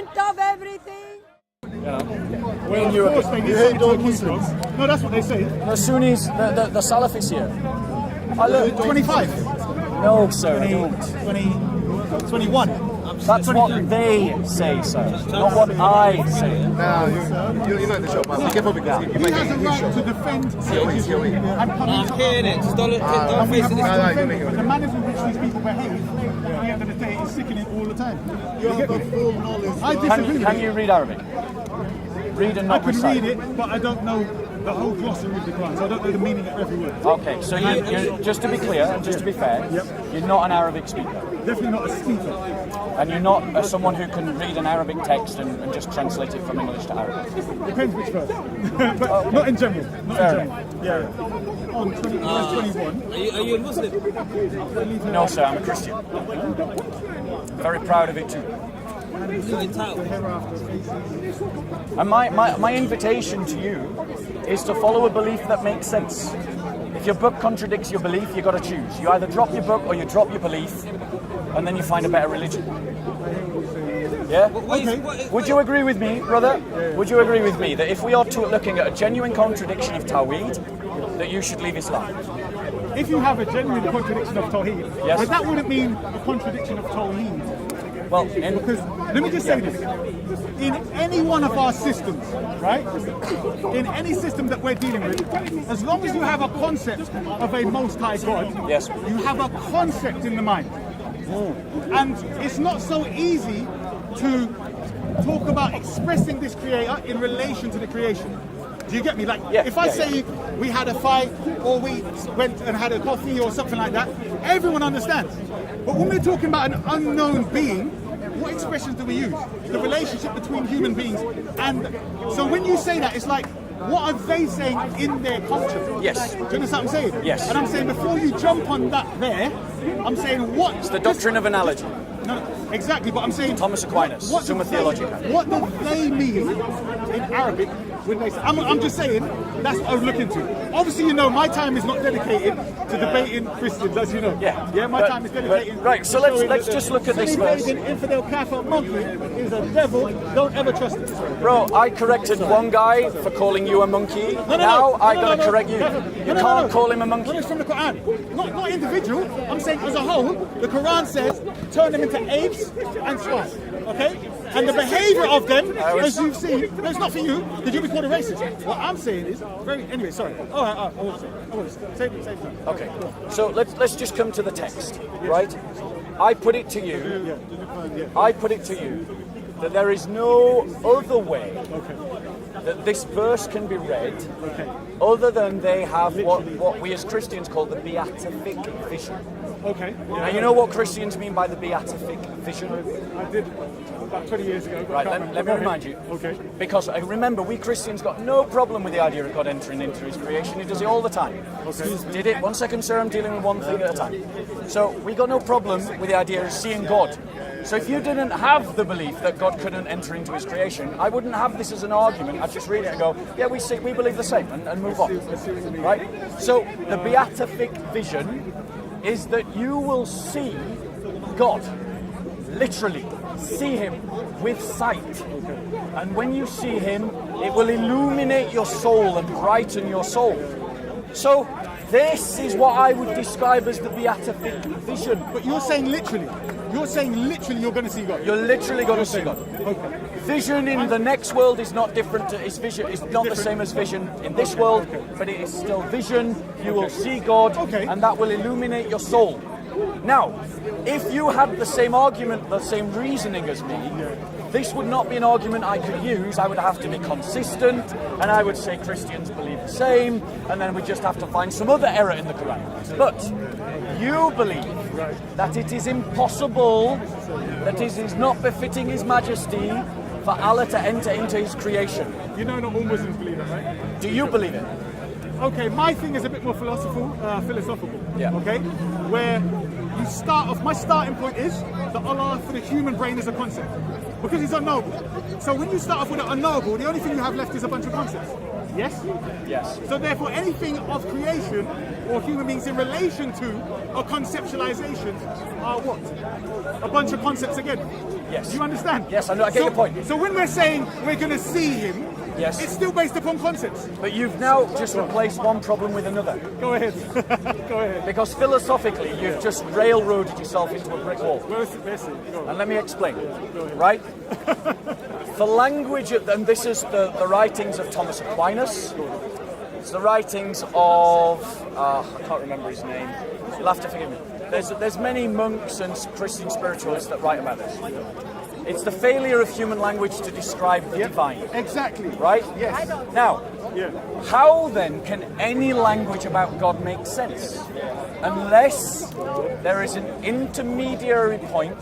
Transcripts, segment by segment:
fundament of everything. When you hate all Muslims. No, that's what they say. The Sunnis, the Salafis here. I look 25. No, sir, I 20, don't. 20, 21. That's what they say, sir. Not what I say. No, you're not in the shop, man. Be careful because you He might has get a his right shop. to defend COE. and come I'm hearing it. Just don't face it. we have to No, defend you're it. The manners in which these people behave, at the end of the day, is sickening all the time. You have a full knowledge. I disagree with Can it. you read Arabic? Read and I not can recite. read it, but I don't know the whole glossary of the Quran, so I don't know the meaning of every word. Okay, so you're, just to be clear and just to be fair, you're not an Arabic speaker. Definitely not a speaker. And you're not someone who can read an Arabic text and just translate it from English to Arabic. Depends which verse. But not in general. Not Fair in general. Yeah. On 20, verse 21. Are you a Muslim? No, sir, I'm a Christian. Very proud of it too. You're entitled. And my invitation to you is to follow a belief that makes sense. If your book contradicts your belief, you've got to choose. You either drop your book or you drop your belief, and then you find a better religion. Yeah? Would you agree with me, brother? Would you agree with me that if we are looking at a genuine contradiction of Tawheed, that you should leave Islam? If you have a genuine contradiction of Tawheed, Yes. but that wouldn't mean a contradiction of Tawheed. Well, Because, let me just say this, in any one of our systems, right, in any system that we're dealing with, as long as you have a concept of a Most High God, Yes. you have a concept in the mind. And it's not so easy to talk about expressing this creator in relation to the creation. Do you get me? Like, if I say we had a fight or we went and had a coffee or something like that, everyone understands. But when we're talking about an unknown being, what expressions do we use? The relationship between human beings. And so when you say that, it's like, what are they saying in their culture? Yes. Do you understand what I'm saying? Yes. And I'm saying before you jump on that there, I'm saying what? it's the doctrine of analogy. No, exactly, but I'm saying Thomas Aquinas, what do Summa they- Theologica. What do they mean in Arabic when they say? I'm just saying that's what I would look into. Obviously, you know, my time is not dedicated to debating Christians, as you know. Yeah. My time is dedicated. Right, so to let's showing that just the look at this silly verse. pagan infidel kafir monkey is a devil. Don't ever trust it. Bro, I corrected one guy for calling you a monkey. Now I gotta correct you. You can't call him a No, monkey. it's from the Quran. Not individual. I'm saying as a whole, the Quran says turn them into apes and swine. Okay? And the behavior of them, as you've seen, no, it's not for you, because you'll be called a racist. What I'm saying is, anyway, sorry. All right, I won't say. Save time. Okay, so let's just come to the text, right? I put it to you. I put it to you that there is no other way that this verse can be read other than they have what we as Christians call the beatific vision. Okay. Now you know what Christians mean by the beatific vision? I did about 20 years ago. Right, let me remind you. Okay. Because remember, we Christians got no problem with the idea of God entering into his creation. He does it all the time. Okay. Did it? 1 second, sir, I'm dealing with one thing at a time. So we got no problem with the idea of seeing God. So if you didn't have the belief that God couldn't enter into his creation, I wouldn't have this as an argument. I'd just read it and go, yeah, we believe the same, and move on. Right? So the beatific vision is that you will see God, literally see him with sight. And when you see him, it will illuminate your soul and brighten your soul. So this is what I would describe as the beatific vision. But you're saying literally. You're saying literally you're going to see God. You're literally going to see God. Okay. Vision in the next world is not different to his vision. It's not the same as vision in this world, but it is still vision. You will see God, and that will illuminate your soul. Now, if you had the same argument, the same reasoning as me, this would not be an argument I could use. I would have to be consistent, and I would say Christians believe the same, and then we just have to find some other error in the Quran. But you believe that it is impossible, that it is not befitting His Majesty for Allah to enter into His creation. You know not all Muslims believe that, right? Do you believe it? Okay, my thing is a bit more philosophical. Yeah. Okay, where you start off, my starting point is that Allah for the human brain is a concept. Because it's unknowable. So when you start off with an unknowable, the only thing you have left is a bunch of concepts. Yes? Yes. So therefore anything of creation or human beings in relation to a conceptualization are what? A bunch of concepts again. Yes. Do you understand? Yes, I know, I get your point. So when we're saying we're going to see him, Yes. it's still based upon concepts. But you've now just replaced one problem with another. Go ahead. Go ahead. Because philosophically, you've just railroaded yourself into a brick wall. Let's see. Go And let me explain. Right? The language, and this is the writings of Thomas Aquinas. It's the writings of, I can't remember his name. You'll have to forgive me. There's many monks and Christian spiritualists that write about this. It's the failure of human language to describe the divine. Exactly. Right? Yes. Now, Yeah. how then can any language about God make sense? Unless there is an intermediary point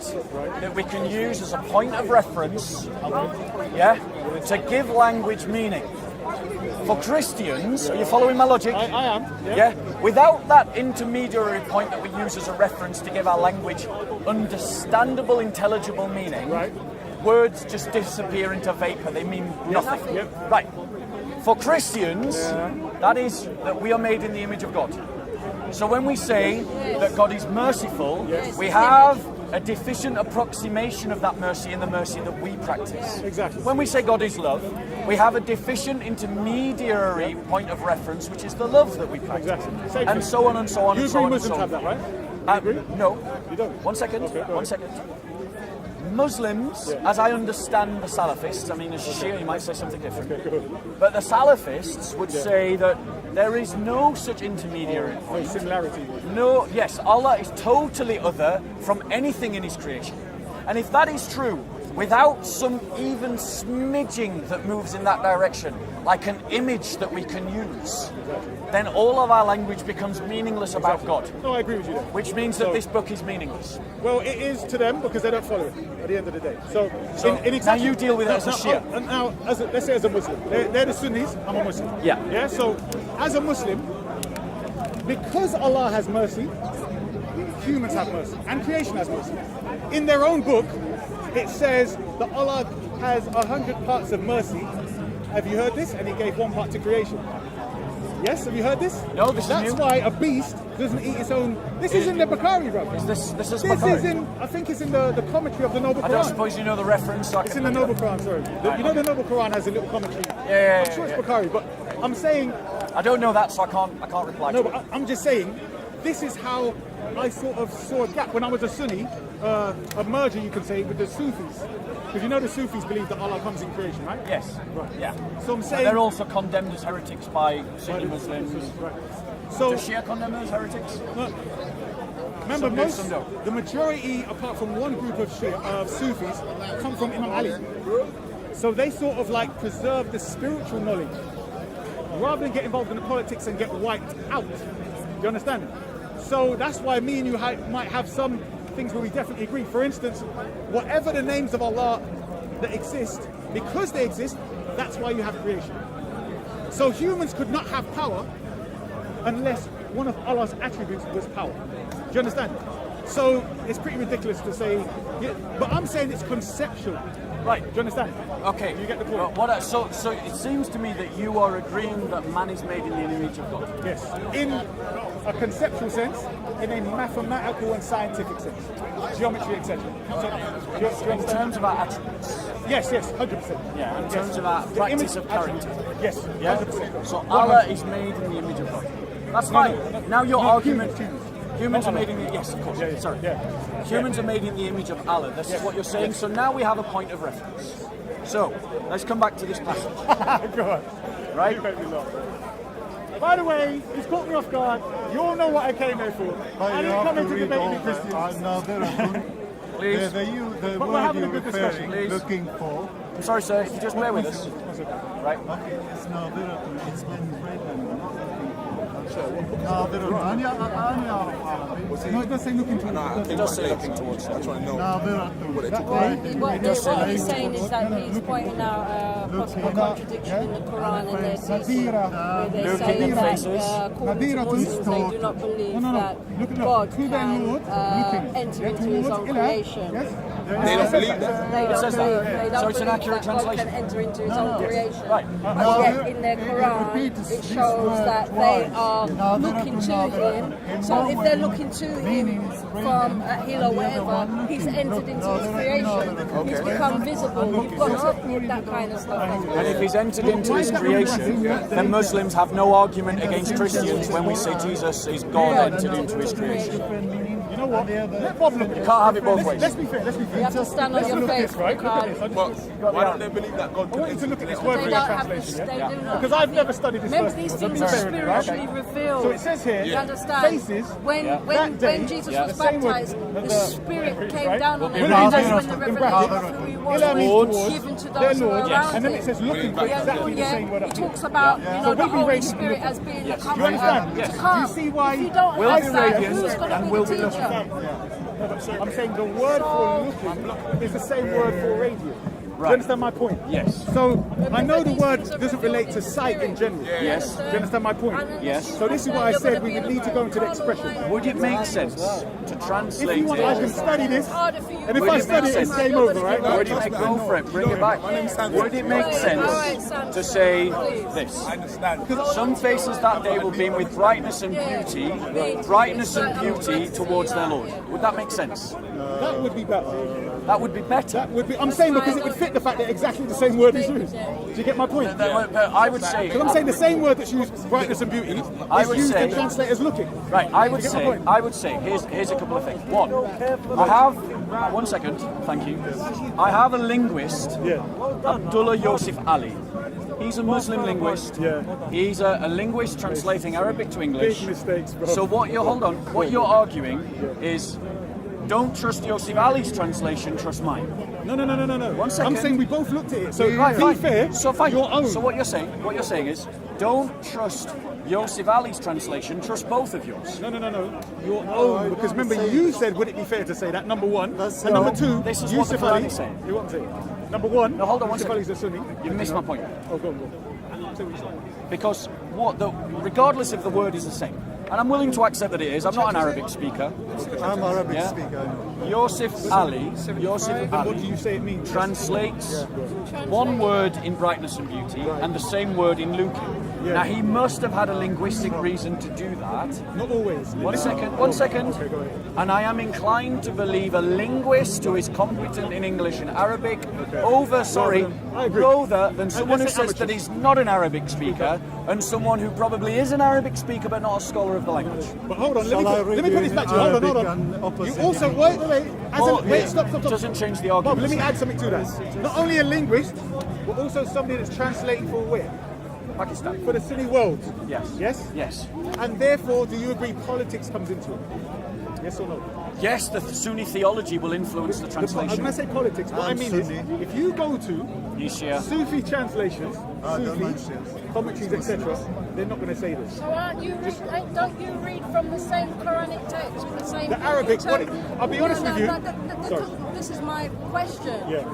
that we can use as a point of reference, to give language meaning. For Christians, are you following my logic? I am. Yeah. Without that intermediary point that we use as a reference to give our language understandable, intelligible meaning, Right. words just disappear into vapor. They mean nothing. Yep. Right. For Christians, that is that we are made in the image of God. So when we say that God is merciful, we have a deficient approximation of that mercy in the mercy that we practice. Exactly. When we say God is love, we have a deficient intermediary point of reference, which is the love that we practice. Exactly. Same And thing. so on and so on You and so agree on and Muslims so have on. that, right? You agree? No. You don't? One second. Okay, go One ahead. second. Muslims, as I understand the Salafists, I mean, as Shia, you might say something different. But the Salafists would say that there is no such intermediary No point. similarity. No, yes, Allah is totally other from anything in His creation. And if that is true, without some even smidging that moves in that direction, like an image that we can use, then all of our language becomes meaningless about God. No, I agree with you there. Which means that this book is meaningless. Well, it is to them because they don't follow it at the end of the day. So now you deal with it as a Shia. Now, let's say as a Muslim. They're the Sunnis, I'm a Muslim. Yeah. Yeah, so as a Muslim, because Allah has mercy, humans have mercy, and creation has mercy. In their own book, it says that Allah has 100 parts of mercy. Have you heard this? And He gave one part to creation. Yes, have you heard this? No, this is That's new. why a beast doesn't eat its own. This is in the Bukhari, brother. This is This Bukhari. is in, I think it's in the commentary of the Noble I don't Quran. suppose you know the reference. So I It's can in the look it Noble up. Quran, sorry. You know the Noble Quran has a little commentary. Yeah, I'm sure yeah. it's Bukhari, but I'm saying, I don't know that, so I can't reply. no, to but I'm just saying, this is how I sort of saw a gap when I was a Sunni, a merger, you can say, with the Sufis. Because you know the Sufis believe that Allah comes in creation, right? Yes. Right. Yeah. So I'm And saying... they're also condemned as heretics by Sunni Muslims. Right. So, Does Shia condemn them as heretics? remember, Some do, most, some don't. the majority, apart from one group of Sufis, come from Imam Ali. So they sort of like preserve the spiritual knowledge rather than get involved in the politics and get wiped out. Do you understand? So that's why me and you might have some things where we definitely agree. For instance, whatever the names of Allah that exist, because they exist, that's why you have creation. So humans could not have power unless one of Allah's attributes was power. Do you understand? So it's pretty ridiculous to say, yeah, but I'm saying it's conceptual. Right. Do you understand? Okay. You get the point. So it seems to me that you are agreeing that man is made in the image of God. Yes. In a conceptual sense, in a mathematical and scientific sense. Geometry, etc. So, do you In understand? terms of our attributes. Yes, 100%. Yeah. In Yes. terms of our The practice image of character. attribute. Yes, Yeah. 100%. So Allah is made in the image of God. That's fine. Now your No, argument. humans. Humans are made in the yes, of course. Yeah, yeah, Sorry. yeah. Humans are made in the image of Allah. This is what you're saying. So now we have a point of reference. So let's come back to this passage. Go on. Right? You make me laugh. By the way, he's caught me off guard. You all know what I came here for. I didn't come here to debate with Christians. Please. The But we're word having a you're good discussion. referring, Please. looking for, I'm sorry, sir. If you just bear with us. Right. okay, it's Nadiratu, it's been written, not looking for. No, it does say looking towards. It does say looking towards them. What he's saying is that he's pointing out a possible contradiction in the Quran and their teaching, where they say that according to Muslims, they do not believe that God can enter into his own creation. They don't believe that. They don't says believe, that. they don't So it's an believe accurate that God translation. can enter into his own creation. Right. And yet in their Quran, it shows that they are looking to him. So if they're looking to him from a hill or whatever, he's entered into his creation. He's become visible. You've got to put that kind of stuff in. And if he's entered into his creation, then Muslims have no argument against Christians when we say Jesus is God entered into his creation. You know what? No problem. You can't have it both ways. Let's be fair. Let's be You fair. have to stand on your face, right? you can't. Why don't they believe that God I want you to look at this They word for your don't have translation. this, Yeah? they do not Because have I've it. never studied this Remember, verse these before. things So are be fair, right? spiritually revealed. So it says here, You understand? faces, When that day, Jesus the was same word, baptized, the Spirit came right? down on him. In That's brackets, when the in revelation brackets, of who he Ila means was towards, given to their those who Lord, were around and then him. it says looking for exactly the same word. It talks about So the we'll be Holy radiant Spirit looking. as being the You comforter understand? to Yes. come. Do you see why If you don't we'll have be that, radiant who's going and to we'll be be the looking. teacher? I'm saying the word for looking is the same word for radiant. Do Right. you understand my point? Yes. So I know the word doesn't relate to sight in general. Yes. Do you understand my point? Yes. So this is why I said we would need to go into the expression. Would it make sense to If translate you want, I can it? study this, Harder for you. and if Would I it study make it, it's sense? game over, right? Would it go for it? Bring it back. Would it make sense to say this? I understand. Some faces that day will beam with brightness and beauty towards their Lord. Would that make sense? That would be better. That would be better. That would be. I'm saying because it would fit the fact that exactly the same word is used. Do you get my point? But I would say. Because I'm saying the same word that's used, brightness and beauty, I is would used say- in translators looking. Right, I would You get my say, point? here's a couple of things. One, I have, 1 second, thank you. I have a linguist, Abdullah Yosef Ali. He's a Muslim linguist. Yeah. He's a linguist translating Arabic to English. Big mistakes, bro. So what you're arguing is, don't trust Yosef Ali's translation, trust mine. No. 1 second. I'm saying we both looked at it. So Right, be fine. fair, So fine. your own. So what you're saying is, don't trust Yosef Ali's translation, trust both of yours. No. Your own. Because remember, you said, would it be fair to say that? Number one. And number two, This is what the Yusuf Quran Ali. is saying. You want to say? Number one. No, hold on 1 Yusuf second. Ali's a Sunni. You missed my point. Oh, go on. Say what you said. Because regardless if the word is the same, and I'm willing to accept that it is. I'm not an Arabic speaker. I'm Arabic Yeah. speaker. Yosef Ali What do you say it means? translates one word in brightness and beauty and the same word in looking. Yeah. Now he must have had a linguistic reason to do that. Not always. 1 second. Okay, go ahead. And I am inclined to believe a linguist who is competent in English and Arabic I agree. rather than someone who let's say says that amateurs. he's not an Arabic speaker and someone who probably is an Arabic speaker but not a scholar of the language. But hold on, Shall I let read me put this you back to you. Hold on. Arabic and You opposite also, in wait, stop. Doesn't change the Bob, argument. let me add something to that. Not only a linguist, but also somebody that's translating for where? Pakistan. For the Sunni world. Yes. Yes? Yes. And therefore, do you agree politics comes into it? Yes or no? Yes, the Sunni theology will influence the When translation. I say politics, what I I'm mean Sunni. is, if you go to He's Shia. Sufi translations, don't mind Sufi Shias. commentaries, etc., they're not going to say this. So don't you read from the same Quranic text with the same... The Arabic, I'll be honest with you. Sorry. This is my question. Yeah.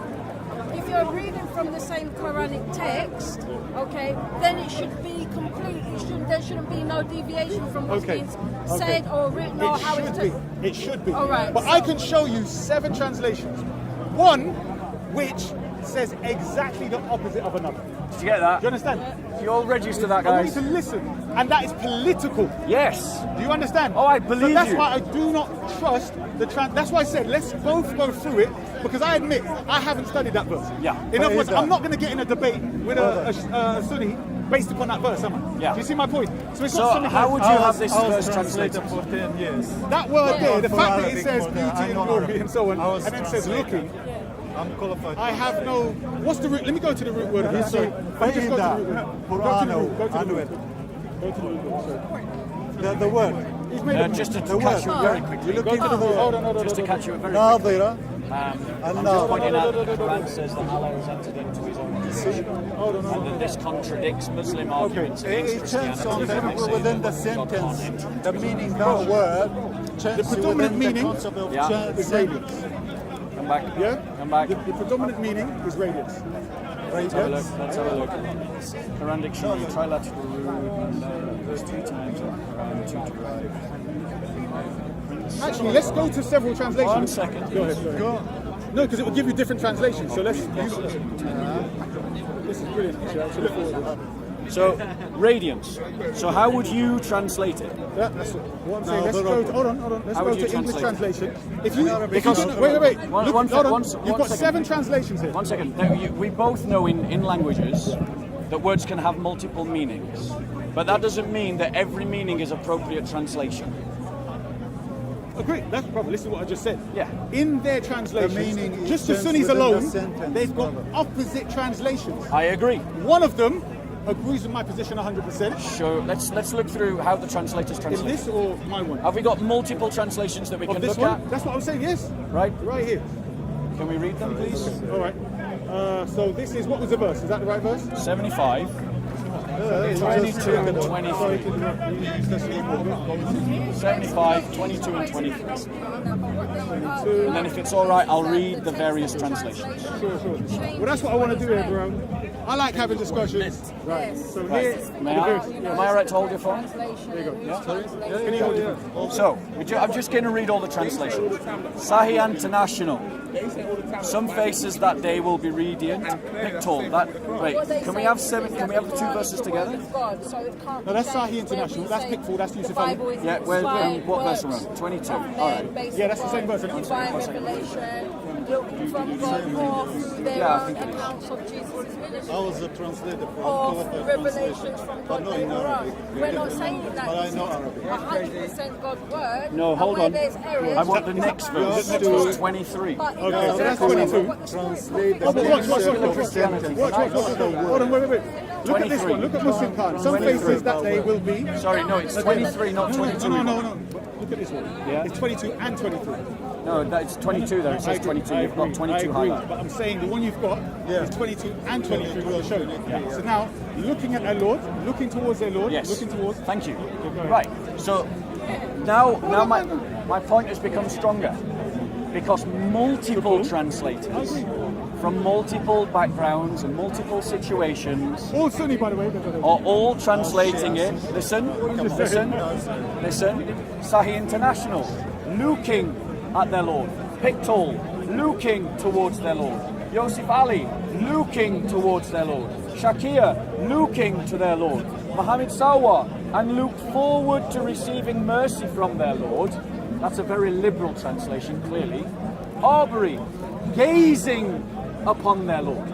If you're reading from the same Quranic text, okay, then it should be complete. There shouldn't be no deviation from what's Okay. being said or written or how it's It should be. All right, But so- I can show you 7 translations. One which says exactly the opposite of another. Did you get that? Do you understand? You all register that, I want you guys? to listen. And that is political. Yes. Do you understand? Oh, I believe so that's you. why I do not trust the That's why I said let's both go through it, because I admit I haven't studied that verse. Yeah. In other words, is that? I'm not going to get in a debate with a Sunni based upon that verse, am I? Yeah. Do you see my point? So it's So not something how like- would you have this I was verse translator translated? for 10 years. that word there, the For fact that it Arabic says for beauty that, I and know glory Arabic. and so on, I was and then says translator. looking, I'm qualified. I have no. What's the root? Let me go to the root word here. Sorry. Let me just go to the root word. Go to the root. Go to the root. Go to the root word. Sorry. The word. He's made up Just to The catch word. you very quickly. You're looking for the Hold word. on, hold on, Just to hold on. catch you very quickly. ناظرة I'm just pointing out that the Quran says that Allah has entered into his own creation, and that this contradicts Muslim arguments against It changes Christianity. on within the sentence. The meaning of the word changes The predominant within meaning the concept of Yeah. is radiance. Come back. Yeah? Come back. The predominant meaning is radiance. Let's have a look. Let's have a look. Quran dictionary, trilateral rule, verse 3 times. Quran 2 Actually, let's go to several translations. 1 second. Go ahead. Go on. No, because it will give you different translations. So let's. This is brilliant. Actually, I should look forward to this. So, radiance. So, how would you translate it? Yeah, that's what I'm saying. Let's go. Hold on. Let's How go would you to English translate translation. If you Because- wait. One- Look, one hold sec- on. one You've got second. 7 translations here. 1 second. Now, we both know in languages that words can have multiple meanings. But that doesn't mean that every meaning is appropriate translation. Agree. That's probably. Listen to what I just said. Yeah. In their translations, meaning is just the changed Sunnis within the alone, sentence, they've got brother. opposite translations. I agree. One of them agrees with my position 100%. So let's look through how the translators In translate. this or my one? Have we got multiple translations that we Of can this look one? at? That's what I'm saying. Yes. Right? Right here. Can we read them, please? All right. So this is what was the verse? Is that the right verse? 75, 22 and 23. 75, 22 and 23. And then if it's all right, I'll read the various translations. Sure. Well, that's what I want to do here, bro. I like having discussions. Right. So here, Am I all right to hold your phone? can you hold it? So, I'm just going to read all the translations. Sahih International. Some faces that day will be radiant. Pictorial. Wait, can we have the 2 verses together? No, that's Sahih International. That's Pickford. That's Yusuf Ali. Yeah, what verse are we on? 22. All right. Yeah, that's the same verse. Divine revelation, looking from God, or through their own accounts of Jesus' ministry. I was a translator for Of qualified revelations translation, from but God not in in the Arabic. Quran. We're not saying that But I this know is Arabic. 100% God's word. No, and hold where on. there's errors, I want the next verse, which is 23. but Okay, so that's 22. Translate the Watch. concept of sentence. Hold on, wait. Look at this 23. one. Look at Muslim Khan. Some 23. faces that day will be. Sorry, no, it's 23, not 22. No. Look at this one. Yeah. It's 22 and 23. No, it's 22 there. It says 22. You've got 22 highlighted. But I'm saying the one you've got is 22 and 23 what you're showing. So now, looking at our Lord, looking towards their Lord, Yes. looking towards. Thank you. Right. So now my point has become stronger because multiple translators from multiple backgrounds and multiple situations All Sunni, by the way. are all translating it. Listen. Sahih International, looking at their Lord. Pictorial, looking towards their Lord. Yusuf Ali, looking towards their Lord. Shakir, looking to their Lord. Muhammad Sawa, and look forward to receiving mercy from their Lord. That's a very liberal translation, clearly. Arbery, gazing upon their Lord.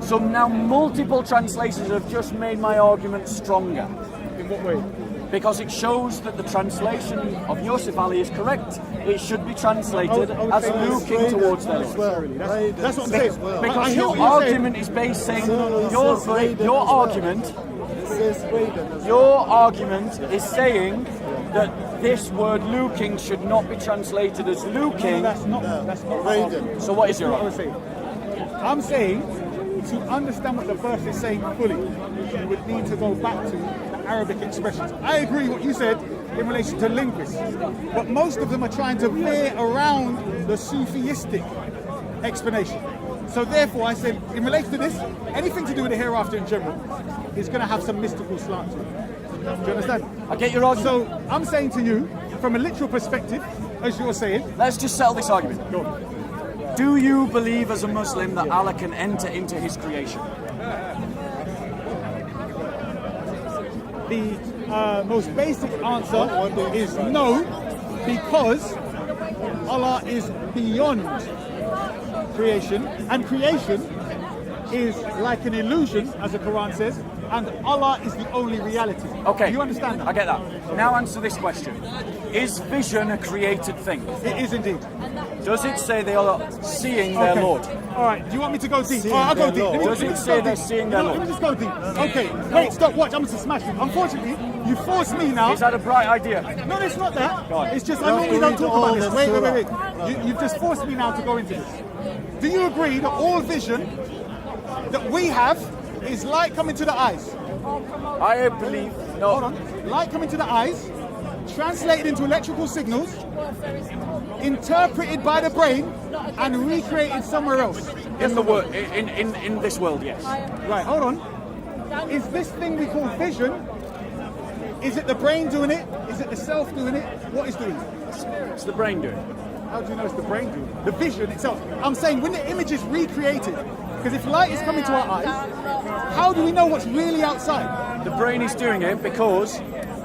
So now multiple translations have just made my argument stronger. In what way? Because it shows that the translation of Yusuf Ali is correct. It should be translated I would as say looking towards their Lord. That's what I'm saying. I Because hear your what you're saying. argument is based saying your argument is saying that this word looking should not be translated as looking. That's not right. So what is your What I was argument? saying. I'm saying to understand what the verse is saying fully, you would need to go back to the Arabic expressions. I agree what you said in relation to linguists, but most of them are trying to veer around the Sufistic explanation. So therefore I said, in relation to this, anything to do with the hereafter in general is going to have some mystical slant to it. Do you understand? I get your argument. So I'm saying to you, from a literal perspective, as you're saying, Let's just settle this argument. go on. Do you believe as a Muslim that Allah can enter into his creation? The most basic answer is no, because Allah is beyond creation, and creation is like an illusion, as the Quran says, and Allah is the only reality. Okay. You understand that? I get that. Now answer this question. Is vision a created thing? It is indeed. And that Does it say they are seeing their Lord? All right, do you want me to go deep? All right, I'll go deep. Does it say they're seeing their Let Lord? me just go deep. Okay, wait, stop, watch, I'm going to smash it. Unfortunately, you forced me now. Is that a bright idea? No, it's not that. Go on. It's just I normally don't talk about this. Wait. You've just forced me now to go into this. Do you agree that all vision that we have is light coming to the eyes? I believe no. Hold on. Light coming to the eyes, translated into electrical signals, interpreted by the brain, and recreated somewhere else. In the world, in this world, yes. Right, hold on. Is this thing we call vision, is it the brain doing it? Is it the self doing it? What is doing it? It's the brain doing it. How do you know it's the brain doing it? The vision itself. I'm saying when the image is recreated, because if light is coming to our eyes, how do we know what's really outside? The brain is doing it because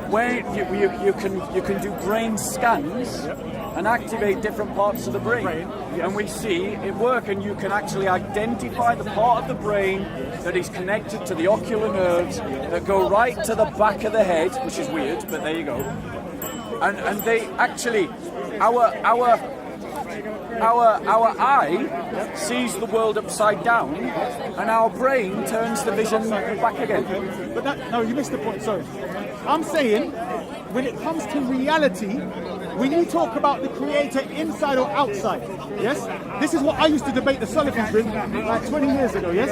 when you can do brain scans and activate different parts of the brain. And we see it work, and you can actually identify the part of the brain that is connected to the ocular nerves that go right to the back of the head, which is weird, but there you go. And they actually, our eye sees the world upside down, and our brain turns the vision back again. But no, you missed the point, sorry. I'm saying, when it comes to reality, when you talk about the creator inside or outside, yes? This is what I used to debate the Sullivan's with like 20 years ago, yes?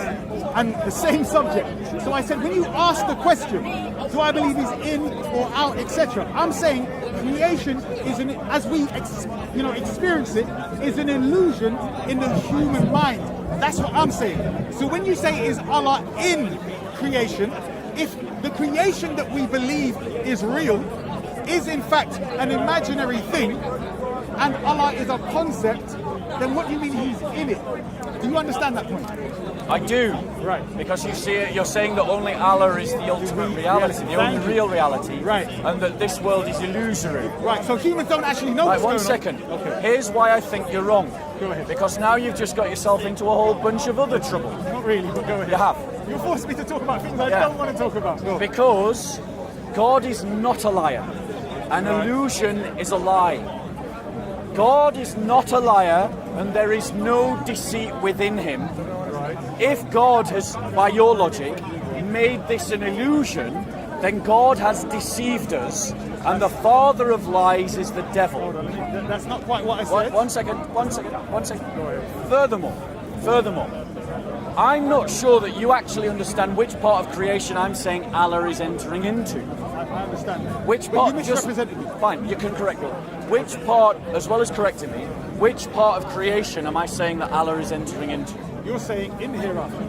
And the same subject. So I said, when you ask the question, do I believe he's in or out, etc.? I'm saying creation is as we experience it, is an illusion in the human mind. That's what I'm saying. So when you say is Allah in creation, if the creation that we believe is real, is in fact an imaginary thing, and Allah is a concept, then what do you mean he's in it? Do you understand that point? I do. Right. Because you see, you're saying that only Allah is the ultimate reality, the only real reality. Right. And that this world is illusory. Right, so humans don't actually know Right, what's one going second. on. Okay. Here's why I think you're wrong. Go ahead. Because now you've just got yourself into a whole bunch of other trouble. Not really, but go ahead. You have. You forced me to talk about things I Yeah. don't want to talk about. Go. Because God is not a liar. An illusion is a lie. God is not a liar, and there is no deceit within him. If God has, by your logic, made this an illusion, then God has deceived us, and the father of lies is the devil. That's not quite what I said. One second. Furthermore, I'm not sure that you actually understand which part of creation I'm saying Allah is entering into. I understand that. Which But part? you misrepresented me. Fine, you can correct me. Which part, as well as correcting me, which part of creation am I saying that Allah is entering into? You're saying in the hereafter.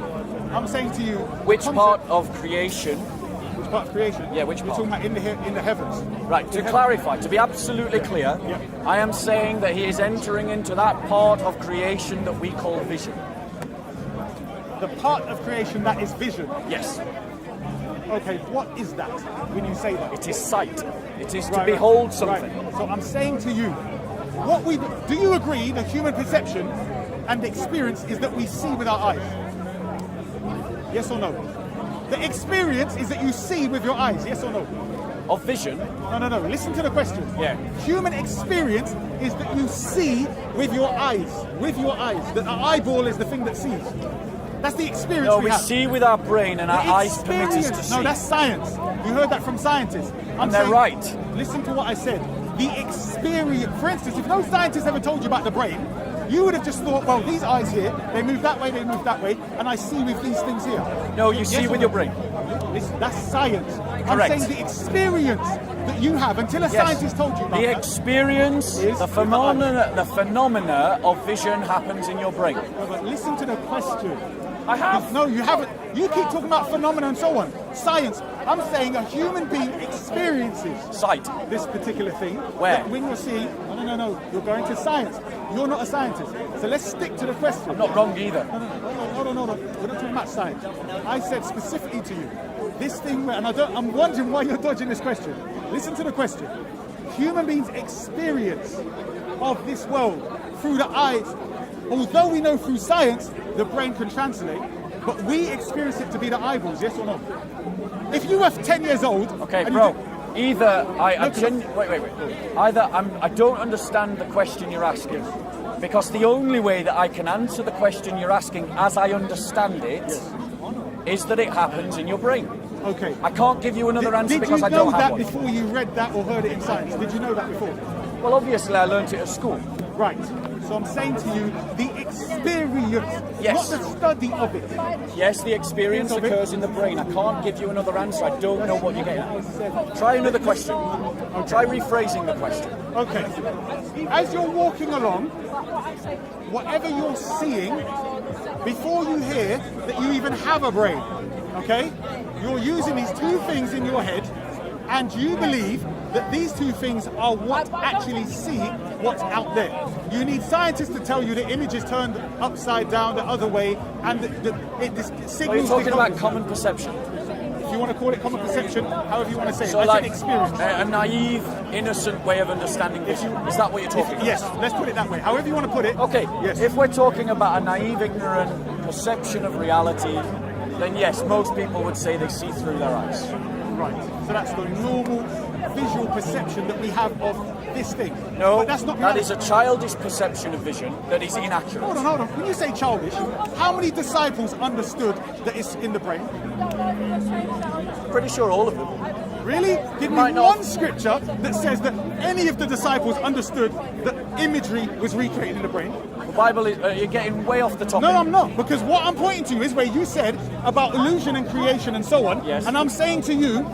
I'm saying to you, Which concept- part of creation? Which part of creation? Yeah, which You're part? talking about in the heavens. Right, to clarify, to be absolutely clear, Yeah. I am saying that he is entering into that part of creation that we call vision. The part of creation that is vision. Yes, Okay, what is that when you say that? it is sight. It is to Right, behold right. something. So I'm saying to you, do you agree the human perception and experience is that we see with our eyes? Yes or no? The experience is that you see with your eyes, yes or no? Of vision, No. Listen to the question. Yeah. Human experience is that you see with your eyes. With your eyes. That our eyeball is the thing that sees. That's the experience no, we we have. see with our brain and our The eyes permit us to experience- see. No, that's science. You heard that from scientists. I'm And they're saying- right. Listen to what I said. The experience, for instance, if no scientist ever told you about the brain, you would have just thought, well, these eyes here, they move that way, and I see with these things here. No, you Yes see or with no? your brain. Listen, that's science. I'm Correct. saying the experience that you have until a scientist told you about The that. experience, Is the phenomena of vision happens in your brain. No, but listen to the question. I have. No, you haven't. You keep talking about phenomena and so on. Science. I'm saying a human being experiences Sight. this particular thing. Where? That when you see, no. You're going to science. You're not a scientist. So let's stick to the question. I'm not wrong either. Hold on. We're not talking about science. I said specifically to you, this thing where, I'm wondering why you're dodging this question. Listen to the question. Human beings' experience of this world through the eyes, although we know through science the brain can translate, but we experience it to be the eyeballs, yes or no? If you were 10 years old... Okay, and bro. you Either I don't understand the question you're asking, Because the only way that I can answer the question you're asking as I understand it is that it happens in your brain. Okay. I can't give you another answer because I Did you don't know have that one. before you read that or heard it in science? Did you know that before? Well, obviously I learnt it at school. Right. So I'm saying to you, the experience, Yes. not the study of it. Yes, the experience Of it. occurs in the brain. I can't give you another answer. I don't know what you're getting at. Try another question. Try rephrasing the question. Okay. As you're walking along, whatever you're seeing, before you hear that you even have a brain, okay? You're using these two things in your head, and you believe that these two things are what actually see what's out there. You need scientists to tell you the image is turned upside down the other way, and the signals. Are you talking about common perception? If you want to call it common perception, however you want to say it, So that's like an experience. a naive, innocent way of understanding vision. Is that what you're talking about? Yes, let's put it that way. However you want to put it. Okay, Yes. if we're talking about a naive, ignorant perception of reality, then yes, most people would say they see through their eyes. Right. So that's the normal visual perception that we have of this thing. No, but that's not that reality. is a childish perception of vision that is inaccurate. Hold on. When you say childish, how many disciples understood that it's in the brain? Pretty sure all of them. Really? Give me Might not. one scripture that says that any of the disciples understood that imagery was recreated in the brain. The Bible is, you're getting way off the topic. No, I'm not. Because what I'm pointing to is where you said about illusion and creation and so on. Yes. And I'm saying to you,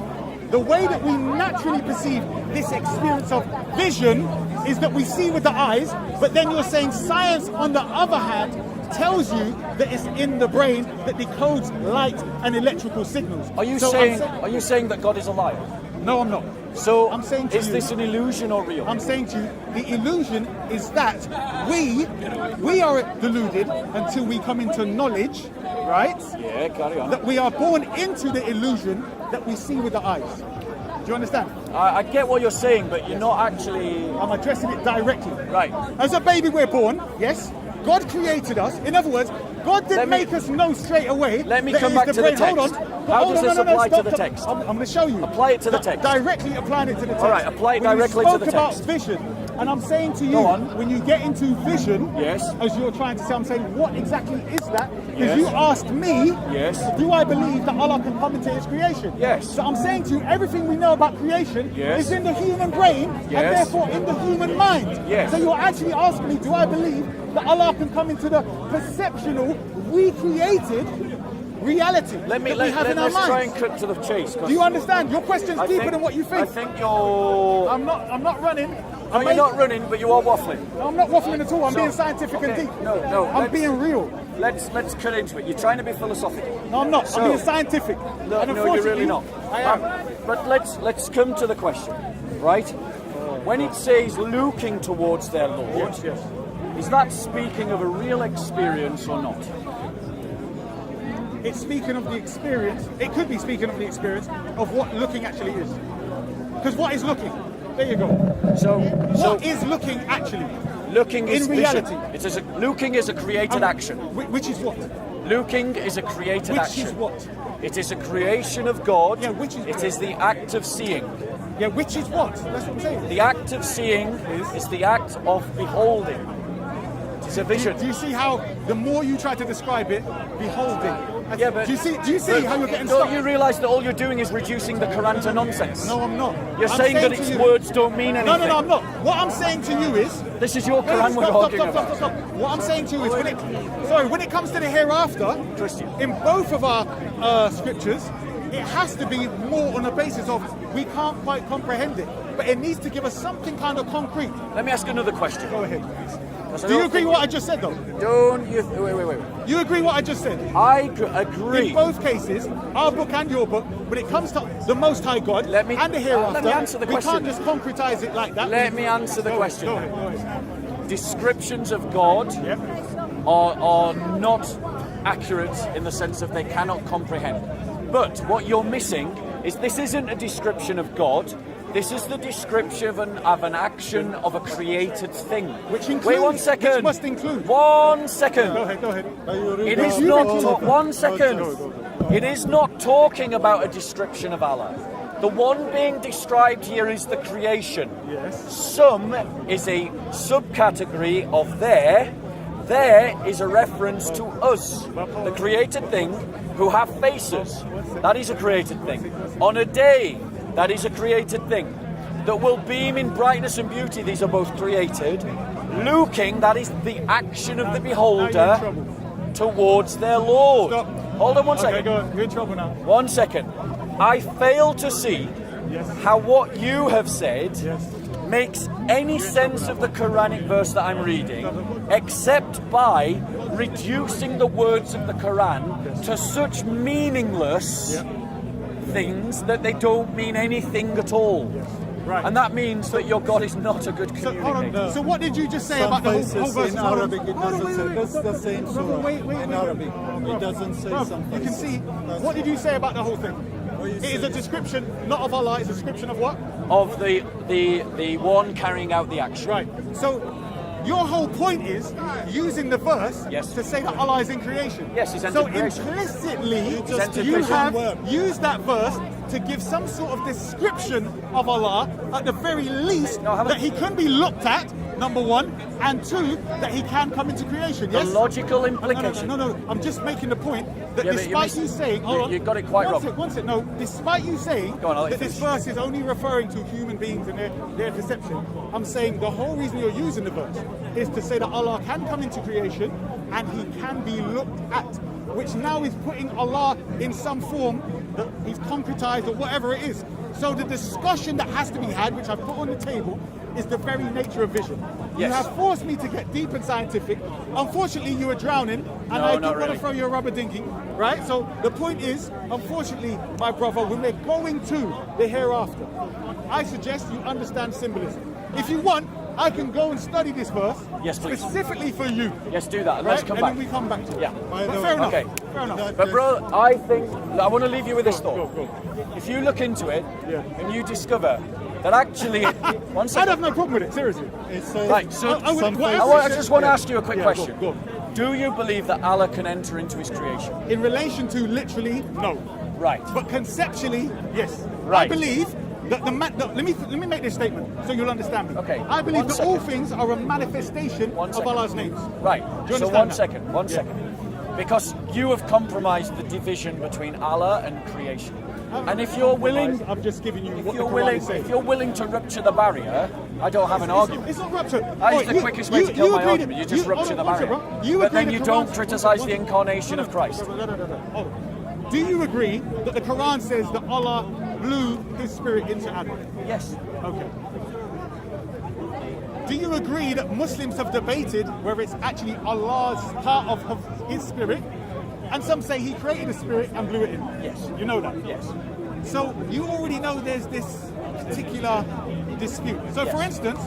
the way that we naturally perceive this experience of vision is that we see with the eyes, but then you're saying science, on the other hand, tells you that it's in the brain that decodes light and electrical signals. Are you So saying? I'm Are you saying that God is a liar? No, I'm not. So I'm saying to is you- this an illusion or real? I'm saying to you, the illusion is that we are deluded until we come into knowledge, right? Yeah, carry on. That we are born into the illusion that we see with the eyes. Do you understand? I get what you're saying, but you're not actually I'm addressing it directly. right. As a baby, we're born, yes. God created us. In other words, God didn't make us know straight away. Let me that come it is back to the brain. text. Hold on. How Hold does on, this no, apply to stop, the stop. text? I'm going to show you. Apply it to the text. Directly applying it to the text. All right, apply it When directly you to the spoke about text. vision, and I'm saying to you, Go on. when you get into vision, Yes. as you're trying to say, I'm saying, what exactly is that? Because Yes. you asked me, Yes. do I believe that Allah can come into His creation? Yes. So I'm saying to you, everything we know about creation Yes. is in the human brain, Yes. and therefore in the human mind. Yes. So you're actually asking me, do I believe that Allah can come into the perceptional, recreated reality Let me that we have in our let's try minds? and cut to the chase. 'cause Do you understand? Your question's I deeper think- than what you I think. think you're. I'm not running. No, you're not running, but you are waffling. No, I'm not waffling at all. I'm So- being scientific and okay, deep. no, I'm let's- being real. Let's cut into it. You're trying to be philosophical. No, I'm not. So- I'm being scientific. No, and no, you're really unfortunately, not. I am. But let's come to the question, right? When it says looking towards their Lord, Yes. is that speaking of a real experience or not? It's speaking of the experience. It could be speaking of the experience of what looking actually is. Because what is looking? There you go. What is looking actually? Looking is in reality? vision. Looking is a created action. Which is what? Looking is a created Which action. is what? It is a creation of God. Yeah, which is It what? is the act of seeing. Yeah, which is what? That's what I'm saying. The act of seeing is the act of beholding. It's a vision. Do you see how the more you try to describe it, beholding? Yeah, but do you see how you're getting don't stuck? you realise that all you're doing is reducing the Quran to nonsense? No, I'm not. You're I'm saying that to its you- words don't mean anything. No, I'm not. What I'm saying to you is, This is your Quran we're talking about. Stop. What I'm saying to you is, when it comes to the hereafter, Christian. in both of our scriptures, it has to be more on the basis of we can't quite comprehend it, but it needs to give us something kind of concrete. Let me ask another question. Go ahead. Because I Do you don't agree think with what I just said, though? Don't you? Wait. You agree what I just said? I agree. In both cases, our book and your book, when it comes to the Most High God Let me- and the hereafter, let me answer the we question. can't just concretize it like that. Let me answer the question. Go ahead. Descriptions of God Yep. are not accurate in the sense of they cannot comprehend. But what you're missing is this isn't a description of God. This is the description of an action of a created thing. Which includes, Wait 1 second. which must include. 1 second. Go ahead. It is not. 1 second. It is not talking about a description of Allah. The one being described here is the creation. Yes. Some is a subcategory of there. There is a reference to us, the created thing, who have faces. That is a created thing. On a day, that is a created thing. That will beam in brightness and beauty, these are both created. Looking, that is the action of the beholder towards their Lord. Stop. Hold on one Okay, second. go on. You're in trouble now. 1 second. I fail to see how what you have said makes any sense of the Quranic verse that I'm reading, except by reducing the words of the Quran to such meaningless things that they don't mean anything at all. Right. And that means that your God is not a good So, hold communicator. on. So what did you just say Some about the whole places verse? in Hold on. Arabic it Hold on, doesn't wait, say. wait, That's the same wait, surah wait, in Arabic. It doesn't say some You can places. see. That's- What did you say about the whole thing? It is a description, not of Allah. It's a description of what? Of the one carrying out the action. Right. So your whole point is using the verse Yes. to say that Allah is in creation. Yes, He's So entered creation. implicitly, entered you creation. have used that verse to give some sort of description of Allah, at the very least, No, I haven't. that He can be looked at, number one, and two, that He can come into creation. The Yes. logical No, implication. no. I'm just making the point that Yeah, but you despite missed- you saying, hold on, you got it quite one wrong. sec, one sec. No, despite you saying Go on, I'll let that you this finish. verse is only referring to human beings and their perception, I'm saying the whole reason you're using the verse is to say that Allah can come into creation and He can be looked at, which now is putting Allah in some form that He's concretized or whatever it is. So the discussion that has to be had, which I've put on the table, is the very nature of vision. You Yes. have forced me to get deep and scientific. Unfortunately, you were drowning, and No, I not didn't want really. to throw you a rubber dinghy, right? So the point is, unfortunately, my brother, when we're going to the hereafter, I suggest you understand symbolism. If you want, I can go and study this verse Yes, please. specifically for you. Yes, do that. And Right? let's come and back. then we come back to it. Yeah. But fair enough. Okay. Fair enough. But bro, I think I want to leave you with this Go, thought. go. If you look into it Yeah. and you discover that actually, one I'd second. have no problem with it, seriously. It says Right, so I would- some what places- else I just want to ask you a quick Yeah, question. go. Do you believe that Allah can enter into His creation? In relation to literally, no. Right. But conceptually, yes. I Right. believe that let me make this statement so you'll understand me. Okay, I believe one that all second. things are a manifestation One of second. Allah's names. Right. Do you So understand that? one Yeah. second. Because you have compromised the division between Allah and creation. And if you're willing, I'm just giving you what the Quran willing, is saying. if you're willing to rupture the barrier, I don't have an argument. It's not rupture. That is Alright, the quickest way to kill my agreed argument. You just rupture the barrier. But then you don't criticize the incarnation of Christ. No. Do you agree that the Quran says that Allah blew His spirit into Adam? Yes. Okay. Do you agree that Muslims have debated whether it's actually Allah's part of His spirit? And some say He created a spirit and blew it in. Yes. You know that? Yes. So you already know there's this particular dispute. So for Yes. instance,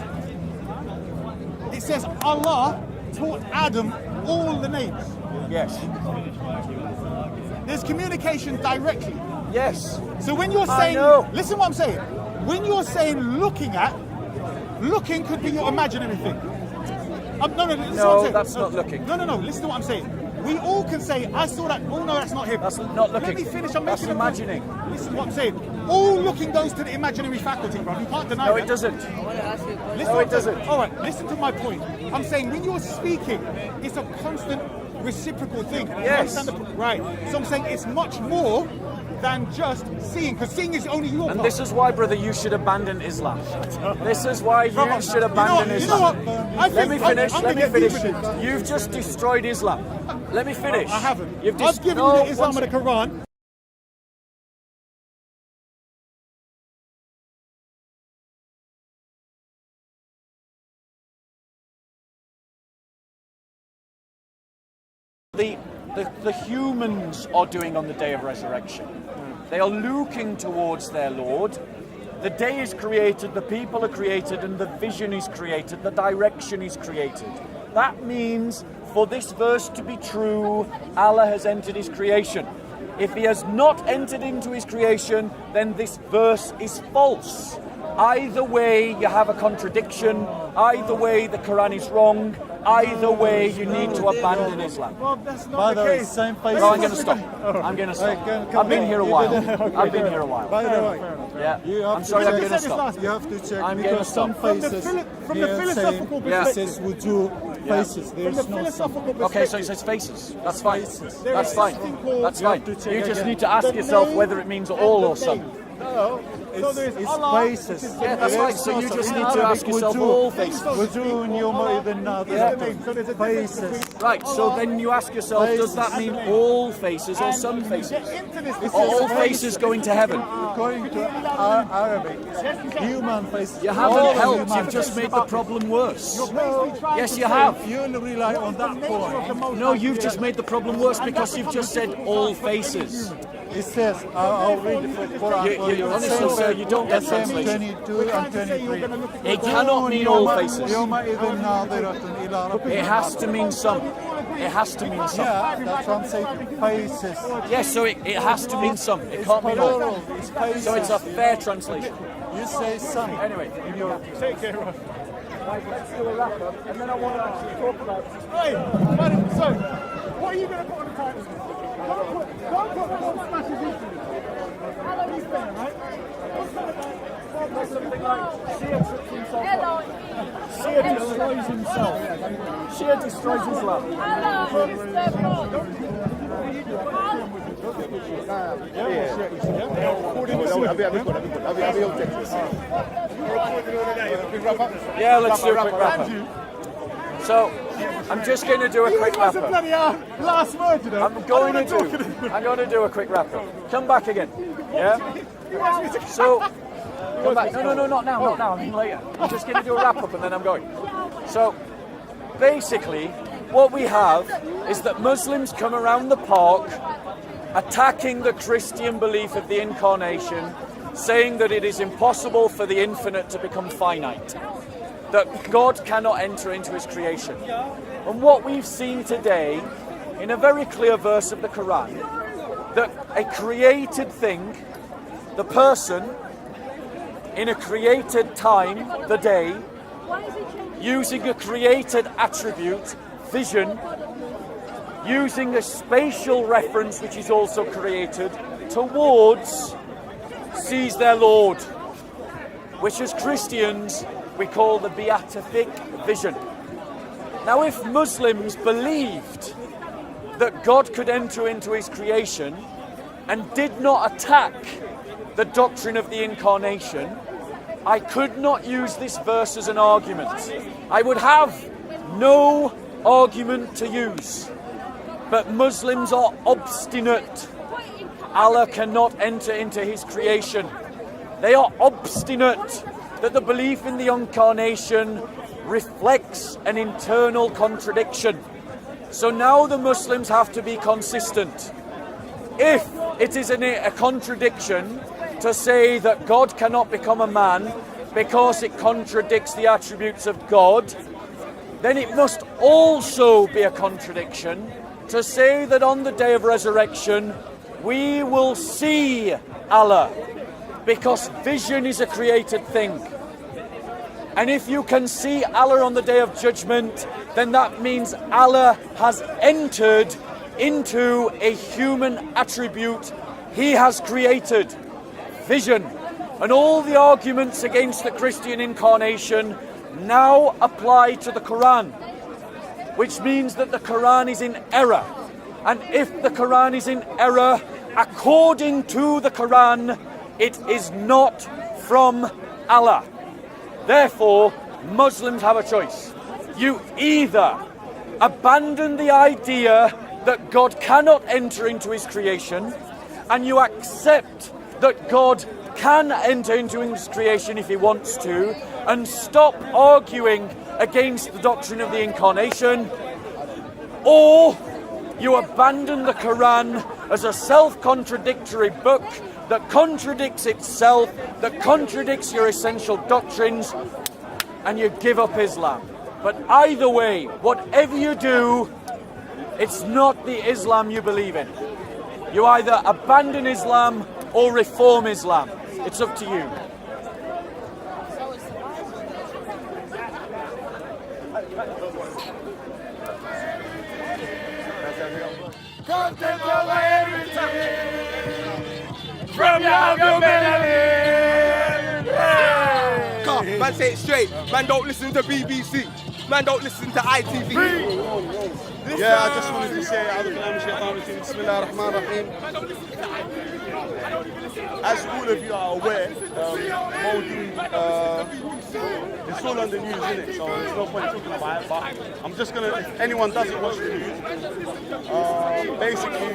it says Allah taught Adam all the names. Yes. There's communication directly. Yes. So when you're I saying, know. listen what I'm saying. When you're saying looking could be your imaginary thing. No, listen No, what I'm saying. that's not looking. No, listen to what I'm saying. We all can say, I saw that, oh no, that's not him. That's not looking. Let me finish, I'm That's making a point. imagining. Listen to what I'm saying. All looking goes to the imaginary faculty, bro. You can't deny No, that. it doesn't. Listen No, what it I'm saying. doesn't. All right, listen to my point. I'm saying when you're speaking, it's a constant reciprocal thing. You Yes. understand right. So I'm saying it's much more than just seeing, because seeing is only your And part. this is why, brother, you should abandon Islam. This is why you Brother, should abandon you know what? Islam. I Let think me finish. I'm Let me gonna get finish. deep with it. You've just destroyed Islam. Let me finish. I haven't. You've I've given you the Islam of the Quran. The humans are doing on the day of resurrection. They are looking towards their Lord. The day is created, the people are created, and the vision is created, the direction is created. That means for this verse to be true, Allah has entered His creation. If He has not entered into His creation, then this verse is false. Either way, you have a contradiction. Either way, the Quran is wrong. either way, you need to abandon Islam. Well, that's not By the the way, case. same faces. No, I'm going to stop. I'm going to stop. I've been here a while. I've been here a while. By the way, Yeah. you have I'm to sorry, I'm check- going to stop. You have to check I'm gonna because some stop. faces From the here philosophical say perspective. faces would do faces. From There's the no some. philosophical Okay, so perspective, it says faces. That's fine. Faces. That's fine. That's You fine. have to check You just again. need to ask The yourself name whether it means all or some. no. So there's Allah, faces. which is Yeah, that's the right. name. So you just In need to Arabic, ask yourself wujuh. all faces. Wujuh يومئذ Is the ناظرة. name. So there's a difference Faces. between Right, so then you ask yourself, does that mean all faces or some and faces? you get into this Are all discussion. faces going to heaven? According to Arabic, human faces. You all haven't helped, human you've just made the problem worse. Basically trying Yes, to you say have. You rely on that the nature of the point. Most No, High you've just Creator. made the problem worse because you've just said all faces. It says, I'll read it for Quran for you. Honestly, sir, you don't get Same translation. 22 and 23. It cannot mean all faces. يومئذ ناظرة إلى ربها. It has to mean some. It has to mean some. Yeah, that's what I'm saying. Faces. Yes, so it has to mean some. It can't mean all. Plural. It's faces. So it's a fair translation. You say some. Anyway, In your Take care of. let's do a wrap up, and then I want to actually talk about. Right, so what are you going to put on the title? Don't put what smashes into it. He's there, right? Something like Shia trips himself Hello. up. Shia destroys himself. Shia destroys Islam. Hello, Mr. Bond. Yeah, let's do a quick wrap up. So, I'm just going to do a quick wrap up. Bloody last word, you know. I'm going to do a quick wrap up. Come back again. Yeah? You asked me to So, come back. No, not now, not now. I mean later. I'm just going to do a wrap up and then I'm going. So, basically, what we have is that Muslims come around the park attacking the Christian belief of the incarnation, saying that it is impossible for the infinite to become finite, that God cannot enter into his creation. And what we've seen today, in a very clear verse of the Quran, that a created thing, the person, in a created time, the day, using a created attribute, vision, using a spatial reference which is also created, towards, sees their Lord, which as Christians we call the beatific vision. Now if Muslims believed that God could enter into his creation and did not attack the doctrine of the incarnation, I could not use this verse as an argument. I would have no argument to use. But Muslims are obstinate. Allah cannot enter into his creation. They are obstinate that the belief in the incarnation reflects an internal contradiction. So now the Muslims have to be consistent. If it is a contradiction to say that God cannot become a man because it contradicts the attributes of God, then it must also be a contradiction to say that on the day of resurrection we will see Allah, because vision is a created thing. And if you can see Allah on the day of judgment, then that means Allah has entered into a human attribute he has created, vision. And all the arguments against the Christian incarnation now apply to the Quran, which means that the Quran is in error. And if the Quran is in error, according to the Quran, it is not from Allah. Therefore, Muslims have a choice. You either abandon the idea that God cannot enter into his creation, and you accept that God can enter into his creation if he wants to, and stop arguing against the doctrine of the incarnation, or you abandon the Quran as a self-contradictory book that contradicts itself, that contradicts your essential doctrines, and you give up Islam. But either way, whatever you do, it's not the Islam you believe in. You either abandon Islam or reform Islam. It's up to you. Can't take over everything from your melanin. Yeah. Man, say it straight. Man, don't listen to BBC. Man, don't listen to ITV. Yeah, I just wanted to say, Bismillah ar-Rahman ar-Rahim. As all of you are aware, Maldives, it's all on the news, isn't it? So there's no point talking about it. But I'm just gonna, if anyone doesn't watch the news, basically,